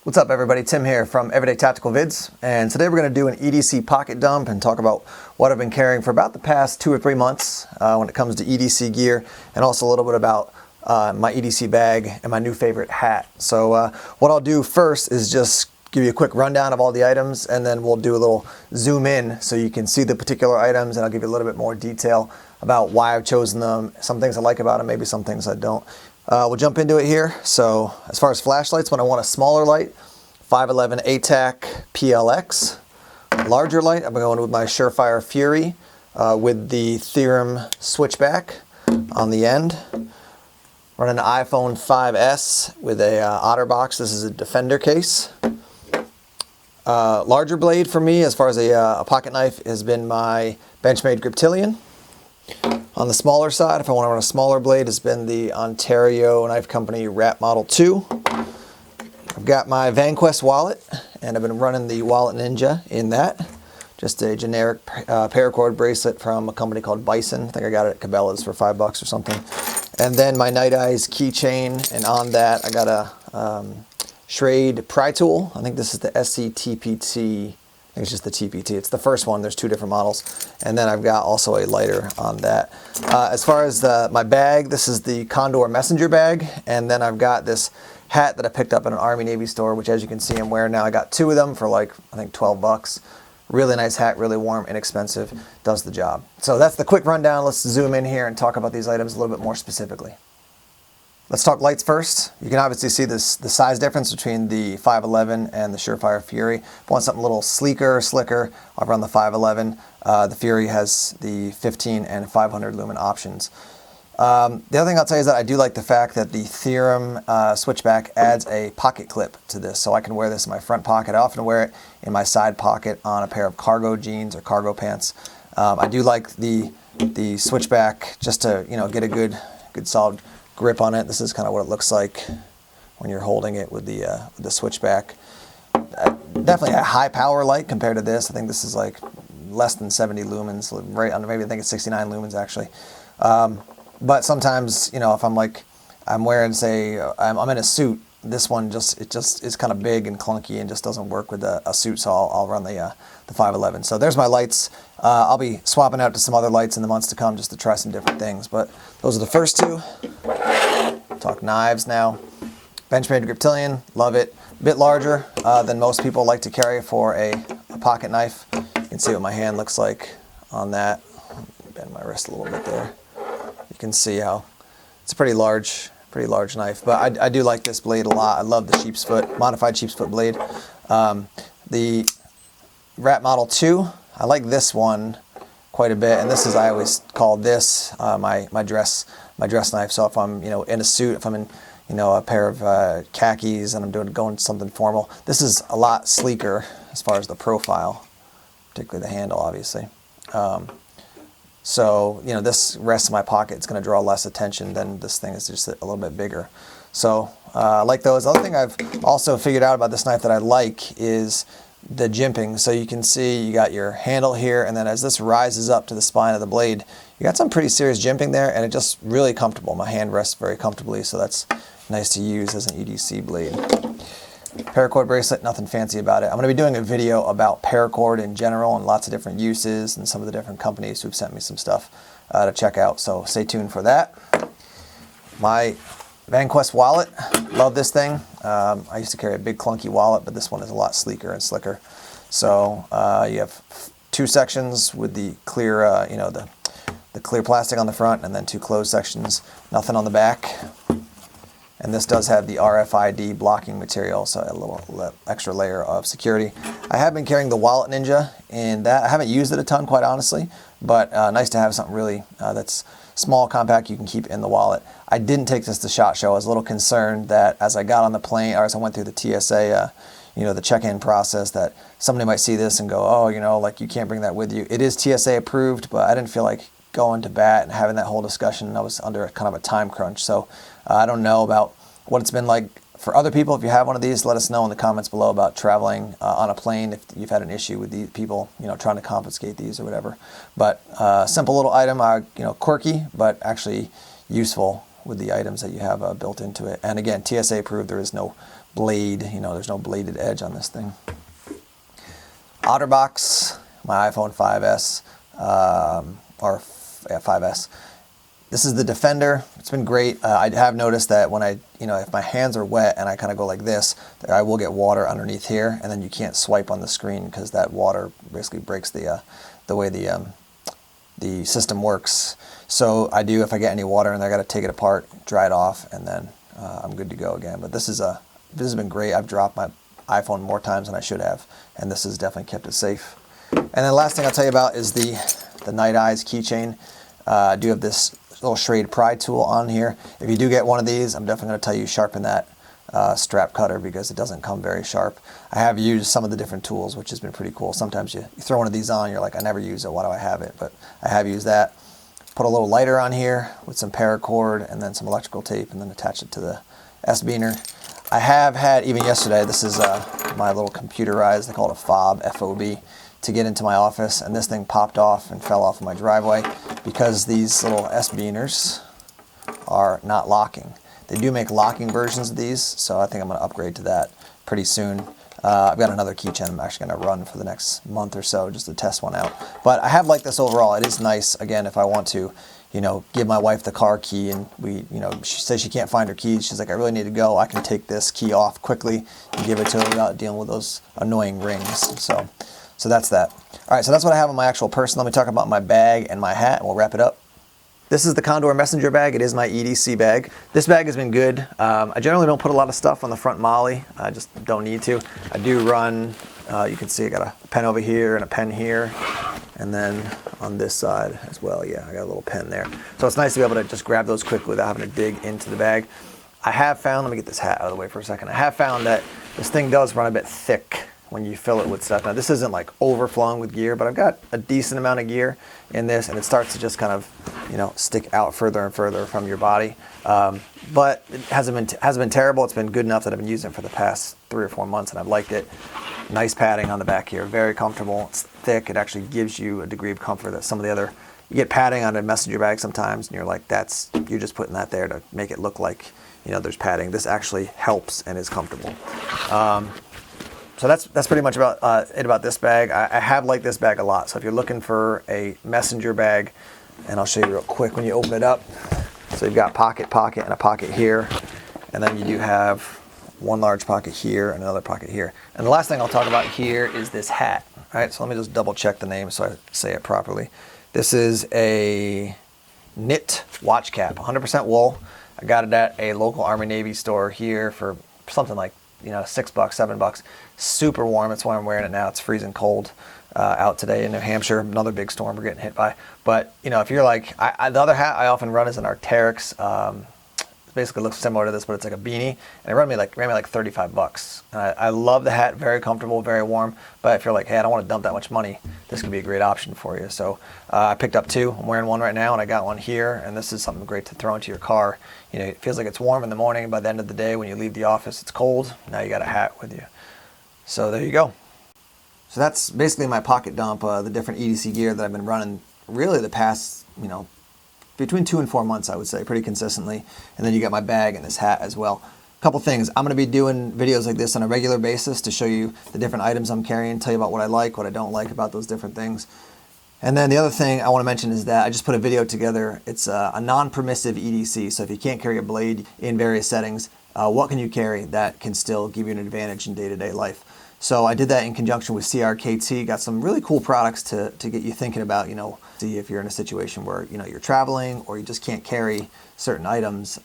What's up everybody, Tim here from Everyday Tactical Vids, and today we're going to do an EDC pocket dump and talk about what I've been carrying for about the past 2 or 3 months when it comes to EDC gear, and also a little bit about my EDC bag and my new favorite hat. So what I'll do first is just give you a quick rundown of all the items, and then we'll do a little zoom in so you can see the particular items, and I'll give you a little bit more detail about why I've chosen them, some things I like about them, maybe some things I don't. We'll jump into it here. So as far as flashlights, when I want a smaller light, 511 ATAC PLX. Larger light, I'm going with my Surefire Fury with the Theorem switchback on the end. Running an iPhone 5S with a OtterBox. This is a Defender case. Larger blade for me as far as a pocket knife has been my Benchmade Griptilian. On the smaller side, if I want to run a smaller blade, has been the Ontario Knife Company Rat Model 2. I've got my VanQuest wallet, and I've been running the Wallet Ninja in that. Just a generic paracord bracelet from a company called Bison. I think I got it at Cabela's for $5 or something. And then my Night Eyes keychain, and on that I got a Schrade pry tool. I think this is the SCTPT. I think it's just the TPT. It's the first one. There's 2 different models. And then I've got also a lighter on that. As far as my bag, this is the Condor Messenger bag. And then I've got this hat that I picked up at an Army Navy store, which as you can see I'm wearing now. I got 2 of them for like, I think $12. Really nice hat, really warm, inexpensive, does the job. So that's the quick rundown. Let's zoom in here and talk about these items a little bit more specifically. Let's talk lights first. You can obviously see the size difference between the 511 and the Surefire Fury. If I want something a little sleeker, slicker, I'll run the 511. The Fury has the 15 and 500 lumen options. The other thing I'll tell you is that I do like the fact that the Theorem switchback adds a pocket clip to this, so I can wear this in my front pocket. I often wear it in my side pocket on a pair of cargo jeans or cargo pants. I do like the switchback just to get a good solid grip on it. This is kind of what it looks like when you're holding it with the switchback. Definitely a high power light compared to this. I think this is like less than 70 lumens, right under, maybe I think it's 69 lumens actually. But sometimes, if I'm wearing, say, I'm in a suit, this one just is kind of big and clunky and just doesn't work with a suit, so I'll run the 511. So there's my lights. I'll be swapping out to some other lights in the months to come just to try some different things. But those are the first 2. Talk knives now. Benchmade Griptilian, love it. A bit larger than most people like to carry for a pocket knife. You can see what my hand looks like on that. Bend my wrist a little bit there. You can see how it's a pretty large knife, but I do like this blade a lot. I love the sheepsfoot, modified sheepsfoot blade. The Rat Model 2, I like this one quite a bit, and this is, I always call this my dress knife. So if I'm in a suit, if I'm in a pair of khakis and I'm going something formal, this is a lot sleeker as far as the profile, particularly the handle, obviously. So, this rests in my pocket. It's going to draw less attention than this thing is just a little bit bigger. So, I like those. The other thing I've also figured out about this knife that I like is the jimping. So you can see you got your handle here, and then as this rises up to the spine of the blade, you got some pretty serious jimping there, and it's just really comfortable. My hand rests very comfortably, so that's nice to use as an EDC blade. Paracord bracelet, nothing fancy about it. I'm going to be doing a video about paracord in general and lots of different uses and some of the different companies who've sent me some stuff to check out, so stay tuned for that. My VanQuest wallet, love this thing. I used to carry a big clunky wallet, but this one is a lot sleeker and slicker. So you have 2 sections with the clear, the clear plastic on the front, and then 2 closed sections, nothing on the back. And this does have the RFID blocking material, so a little extra layer of security. I have been carrying the Wallet Ninja in that. I haven't used it a ton, quite honestly, but nice to have something really that's small, compact, you can keep in the wallet. I didn't take this to SHOT Show. I was a little concerned that as I got on the plane, or as I went through the TSA, the check-in process, that somebody might see this and go, oh, like you can't bring that with you. It is TSA approved, but I didn't feel like going to bat and having that whole discussion. I was under kind of a time crunch, so I don't know about what it's been like for other people. If you have one of these, let us know in the comments below about traveling on a plane, if you've had an issue with these people, trying to confiscate these or whatever. But simple little item, quirky, but actually useful with the items that you have built into it. And again, TSA approved. There is no blade. You know, there's no bladed edge on this thing. OtterBox, my iPhone 5S, or 5S. This is the Defender. It's been great. I have noticed that when if my hands are wet and I kind of go like this, I will get water underneath here, and then you can't swipe on the screen because that water basically breaks the way the system works. So I do, if I get any water in there, I got to take it apart, dry it off, and then I'm good to go again. But this has been great. I've dropped my iPhone more times than I should have, and this has definitely kept it safe. And then the last thing I'll tell you about is the Night Eyes keychain. I do have this little Schrade pry tool on here. If you do get one of these, I'm definitely going to tell you sharpen that strap cutter because it doesn't come very sharp. I have used some of the different tools, which has been pretty cool. Sometimes you throw one of these on, you're like, I never use it, why do I have it? But I have used that. Put a little lighter on here with some paracord and then some electrical tape, and then attach it to the S-Beaner. I have had, even yesterday, this is my little computerized, they call it a fob, F-O-B, to get into my office, and this thing popped off and fell off of my driveway because these little S-Beaners are not locking. They do make locking versions of these, so I think I'm going to upgrade to that pretty soon. I've got another keychain I'm actually going to run for the next month or so just to test one out. But I have liked this overall. It is nice, again, if I want to, give my wife the car key and she says she can't find her keys. She's like, I really need to go. I can take this key off quickly and give it to her without dealing with those annoying rings. So that's that. All right, so that's what I have on my actual person. Let me talk about my bag and my hat, and we'll wrap it up. This is the Condor Messenger bag. It is my EDC bag. This bag has been good. I generally don't put a lot of stuff on the front MOLLE. I just don't need to. I do run, you can see I got a pen over here and a pen here. And then on this side as well, yeah, I got a little pen there. So it's nice to be able to just grab those quickly without having to dig into the bag. I have found, let me get this hat out of the way for a second. I have found that this thing does run a bit thick when you fill it with stuff. Now this isn't like overflowing with gear, but I've got a decent amount of gear in this, and it starts to just kind of, stick out further and further from your body. But it hasn't been terrible. It's been good enough that I've been using it for the past 3 or 4 months, and I've liked it. Nice padding on the back here, very comfortable. It's thick. It actually gives you a degree of comfort that some of the other, you get padding on a messenger bag sometimes, and you're like, you're just putting that there to make it look like, there's padding. This actually helps and is comfortable. So that's pretty much about it about this bag. I have liked this bag a lot. So if you're looking for a messenger bag, and I'll show you real quick when you open it up. So you've got pocket, and a pocket here, and then you do have one large pocket here and another pocket here. And the last thing I'll talk about here is this hat. All right, so let me just double check the name so I say it properly. This is a knit watch cap, 100% wool. I got it at a local Army Navy store here for something like $6, $7. Super warm. That's why I'm wearing it now. It's freezing cold out today in New Hampshire. Another big storm we're getting hit by. But if you're like, the other hat I often run is an Arc'teryx. It basically looks similar to this, but it's like a beanie, and it ran me like $35. And I love the hat. Very comfortable, very warm. But if you're like, hey, I don't want to dump that much money, this could be a great option for you. So I picked up 2. I'm wearing one right now, and I got one here. And this is something great to throw into your car. It feels like it's warm in the morning. By the end of the day, when you leave the office, it's cold. Now you got a hat with you. So there you go. So that's basically my pocket dump, the different EDC gear that I've been running really the past, between 2 and 4 months, I would say, pretty consistently. And then you got my bag and this hat as well. A couple things. I'm going to be doing videos like this on a regular basis to show you the different items I'm carrying, tell you about what I like, what I don't like about those different things. And then the other thing I want to mention is that I just put a video together. It's a non-permissive EDC. So if you can't carry a blade in various settings, what can you carry that can still give you an advantage in day-to-day life? So I did that in conjunction with CRKT, got some really cool products to get you thinking about, see if you're in a situation where, you're traveling or you just can't carry certain items.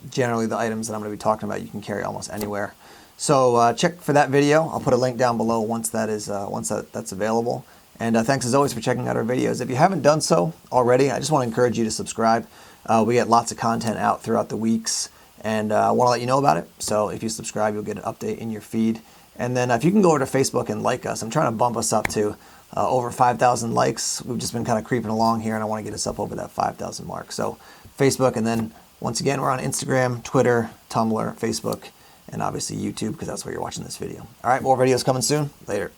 Generally the items that I'm going to be talking about, you can carry almost anywhere. So check for that video. I'll put a link down below once that's available. And thanks as always for checking out our videos. If you haven't done so already, I just want to encourage you to subscribe. We get lots of content out throughout the weeks, and I want to let you know about it. So if you subscribe, you'll get an update in your feed. And then if you can go over to Facebook and like us, I'm trying to bump us up to over 5,000 likes. We've just been kind of creeping along here, and I want to get us up over that 5,000 mark. So Facebook, and then once again, we're on Instagram, Twitter, Tumblr, Facebook, and obviously YouTube, because that's where you're watching this video. All right, more videos coming soon. Later.